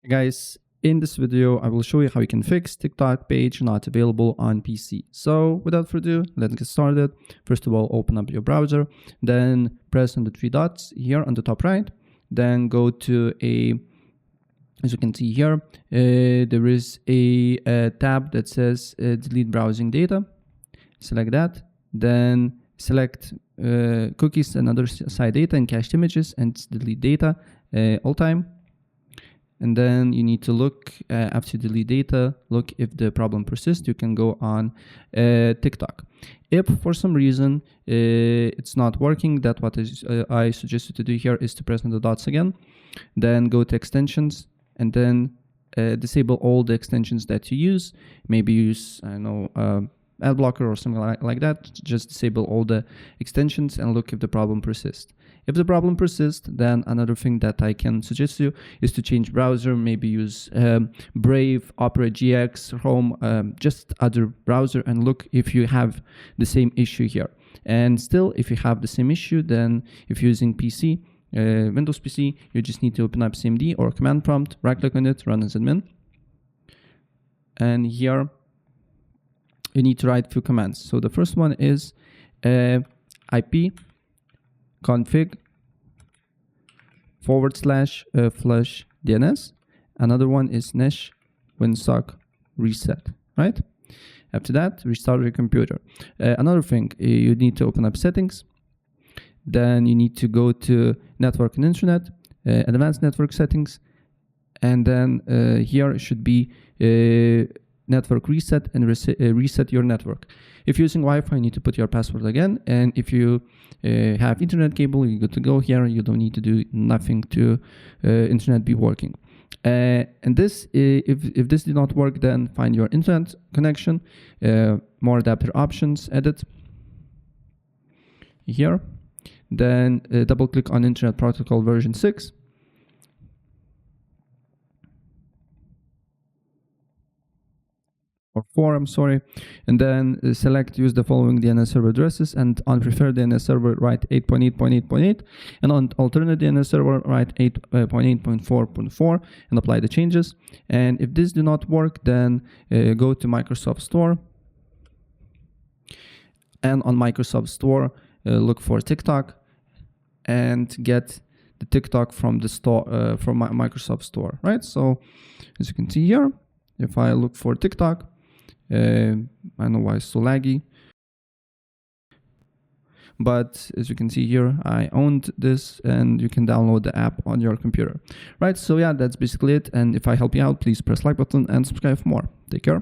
Hey guys, in this video, I will show you how you can fix TikTok page not available on PC. So without further ado, let's get started. First of all, open up your browser, then press on the three dots here on the top right, then go to as you can see here, there is a tab that says delete browsing data. Select that, then select cookies and other site data and cached images and delete data all time. And then you need to look after you delete data, look if the problem persists. You can go on TikTok. If for some reason it's not working, that's what I suggest you to do here is to press on the dots again, then go to extensions and then disable all the extensions that you use. Maybe use, I don't know, ad blocker or something like that. Just disable all the extensions and look if the problem persists. If the problem persists, then another thing that I can suggest you is to change browser, maybe use Brave, Opera GX, Chrome, just other browser, and look if you have the same issue here. And still, if you have the same issue, then if you're using PC, Windows PC, you just need to open up CMD or command prompt, right click on it, run as admin. And here, you need to write a few commands. So the first one is IP config / flush DNS. Another one is nesh winsock reset, right? After that, restart your computer. Another thing, you need to open up settings. Then you need to go to network and internet, advanced network settings. And then here should be network reset and reset your network. If you're using Wi-Fi, you need to put your password again. And if you have internet cable, you're good to go here. You don't need to do nothing to internet be working. And this, if this did not work, then find your internet connection, more adapter options, edit here. Then double click on Internet Protocol version 6. Or 4, I'm sorry, and then select use the following DNS server addresses, and on preferred DNS server write 8.8.8.8, and on alternate DNS server write 8.8.4.4 and apply the changes. And if this do not work, then go to Microsoft Store, and on Microsoft Store look for TikTok and get the TikTok from the store, from Microsoft Store, right? So as you can see here, if I look for TikTok, I don't know why it's so laggy, but as you can see here, I owned this and you can download the app on your computer, right? So yeah, that's basically it. And if I help you out, please press like button and subscribe for more. Take care.